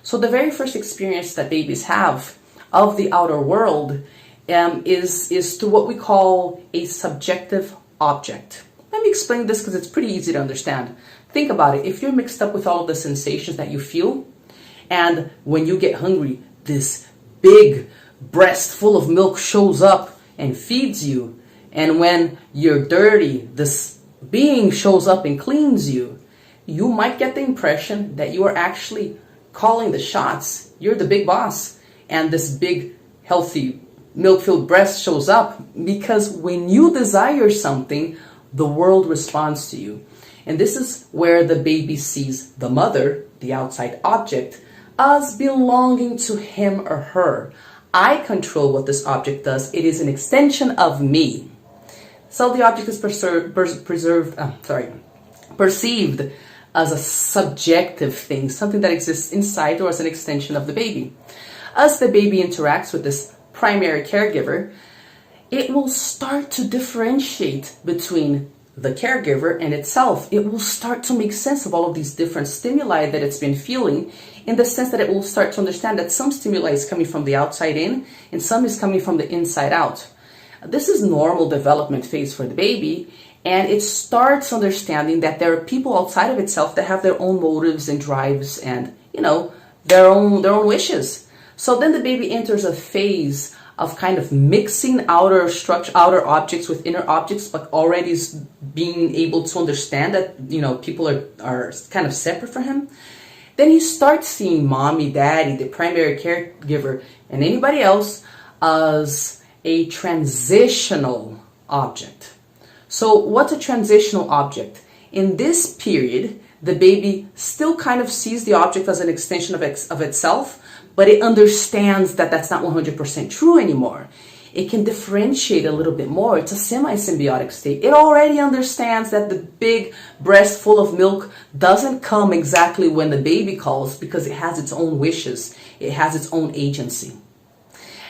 So the very first experience that babies have of the outer world is to what we call a subjective object. Let me explain this because it's pretty easy to understand. Think about it. If you're mixed up with all of the sensations that you feel, and when you get hungry, this big breast full of milk shows up and feeds you, and when you're dirty, this being shows up and cleans you, you might get the impression that you are actually calling the shots. You're the big boss, and this big, healthy, milk-filled breast shows up because when you desire something, the world responds to you. And this is where the baby sees the mother, the outside object, as belonging to him or her. I control what this object does. It is an extension of me. So the object is perceived as a subjective thing, something that exists inside or as an extension of the baby. As the baby interacts with this primary caregiver, it will start to differentiate between the caregiver and itself. It will start to make sense of all of these different stimuli that it's been feeling, in the sense that it will start to understand that some stimuli is coming from the outside in and some is coming from the inside out. This is normal development phase for the baby, and it starts understanding that there are people outside of itself that have their own motives and drives and, their own wishes. So then the baby enters a phase of kind of mixing outer objects with inner objects, but already being able to understand that, people are kind of separate from him. Then he starts seeing mommy, daddy, the primary caregiver, and anybody else as a transitional object. So what's a transitional object? In this period, the baby still kind of sees the object as an extension of itself, but it understands that that's not 100% true anymore. It can differentiate a little bit more. It's a semi-symbiotic state. It already understands that the big breast full of milk doesn't come exactly when the baby calls, because it has its own wishes. It has its own agency.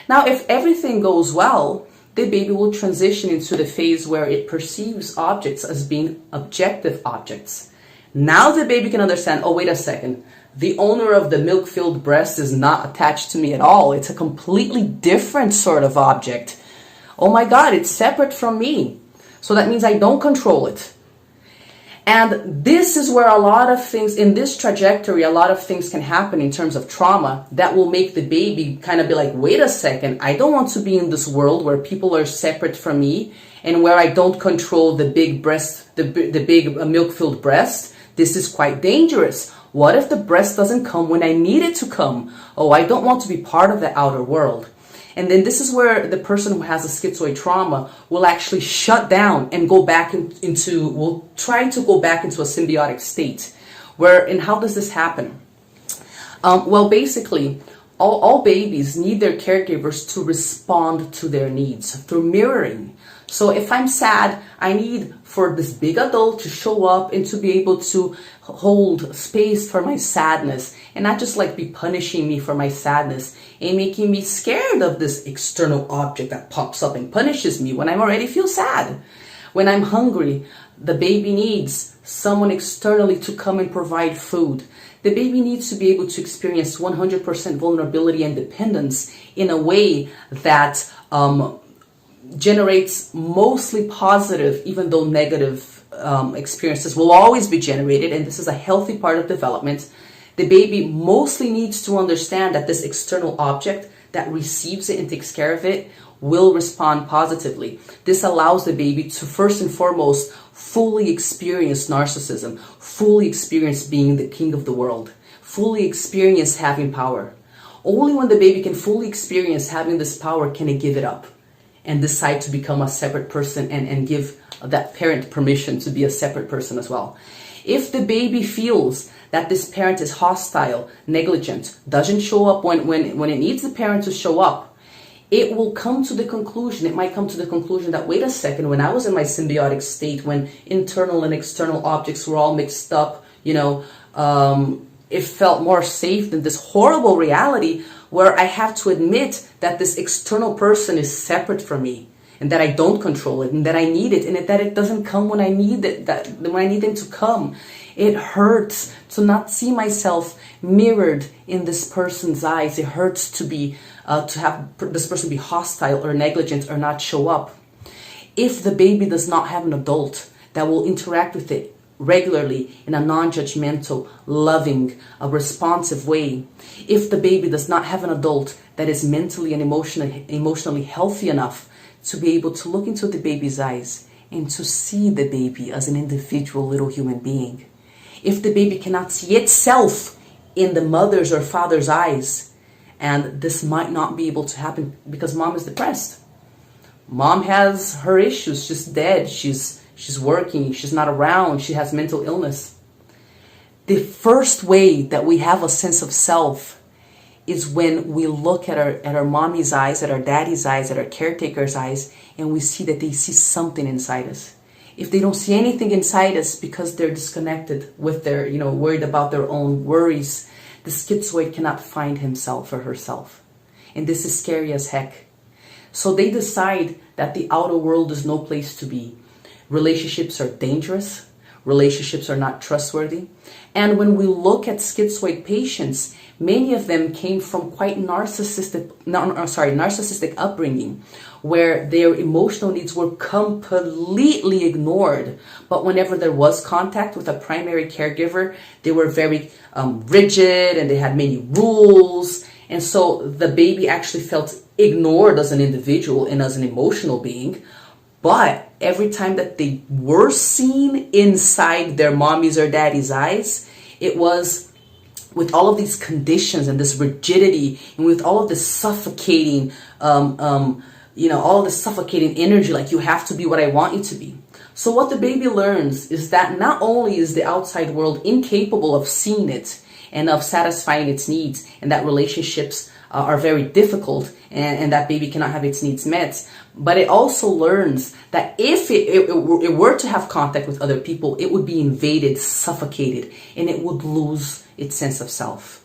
Now, if everything goes well, the baby will transition into the phase where it perceives objects as being objective objects. Now the baby can understand, oh, wait a second. The owner of the milk-filled breast is not attached to me at all. It's a completely different sort of object. Oh my God, it's separate from me. So that means I don't control it. And this is where a lot of things, in this trajectory, a lot of things can happen in terms of trauma that will make the baby kind of be like, wait a second, I don't want to be in this world where people are separate from me and where I don't control the big breast, the big milk-filled breast. This is quite dangerous. What if the breast doesn't come when I need it to come? Oh, I don't want to be part of the outer world. And then this is where the person who has a schizoid trauma will actually shut down and will try to go back into a symbiotic state. And how does this happen? Well, basically, all babies need their caregivers to respond to their needs through mirroring. So if I'm sad, I need for this big adult to show up and to be able to hold space for my sadness and not just like be punishing me for my sadness and making me scared of this external object that pops up and punishes me when I already feel sad. When I'm hungry, the baby needs someone externally to come and provide food. The baby needs to be able to experience 100% vulnerability and dependence in a way that generates mostly positive, even though negative experiences will always be generated, and this is a healthy part of development. The baby mostly needs to understand that this external object that receives it and takes care of it will respond positively. This allows the baby to first and foremost fully experience narcissism, fully experience being the king of the world, fully experience having power. Only when the baby can fully experience having this power can it give it up and decide to become a separate person and give that parent permission to be a separate person as well. If the baby feels that this parent is hostile, negligent, doesn't show up when it needs the parent to show up, it will come to the conclusion, it might come to the conclusion that, wait a second, when I was in my symbiotic state, when internal and external objects were all mixed up, it felt more safe than this horrible reality where I have to admit that this external person is separate from me and that I don't control it and that I need it and that it doesn't come when I need it, when I need them to come. It hurts to not see myself mirrored in this person's eyes. It hurts to be to have this person be hostile or negligent or not show up. If the baby does not have an adult that will interact with it regularly in a non-judgmental, loving, responsive way, if the baby does not have an adult that is mentally and emotionally healthy enough to be able to look into the baby's eyes and to see the baby as an individual little human being, if the baby cannot see itself in the mother's or father's eyes, and this might not be able to happen because mom is depressed. Mom has her issues. She's dead. She's working. She's not around. She has mental illness. The first way that we have a sense of self is when we look at our mommy's eyes, at our daddy's eyes, at our caretaker's eyes, and we see that they see something inside us. If they don't see anything inside us because they're disconnected with their, worried about their own worries, the schizoid cannot find himself or herself. And this is scary as heck. So they decide that the outer world is no place to be. Relationships are dangerous. Relationships are not trustworthy. And when we look at schizoid patients, many of them came from quite narcissistic upbringing, where their emotional needs were completely ignored. But whenever there was contact with a primary caregiver, they were very rigid and they had many rules. And so the baby actually felt ignored as an individual and as an emotional being. But every time that they were seen inside their mommy's or daddy's eyes, it was with all of these conditions and this rigidity and with all of this suffocating, all of this suffocating energy, like you have to be what I want you to be. So what the baby learns is that not only is the outside world incapable of seeing it and of satisfying its needs, and that relationships are very difficult and that baby cannot have its needs met, but it also learns that if it were to have contact with other people, it would be invaded, suffocated, and it would lose its sense of self.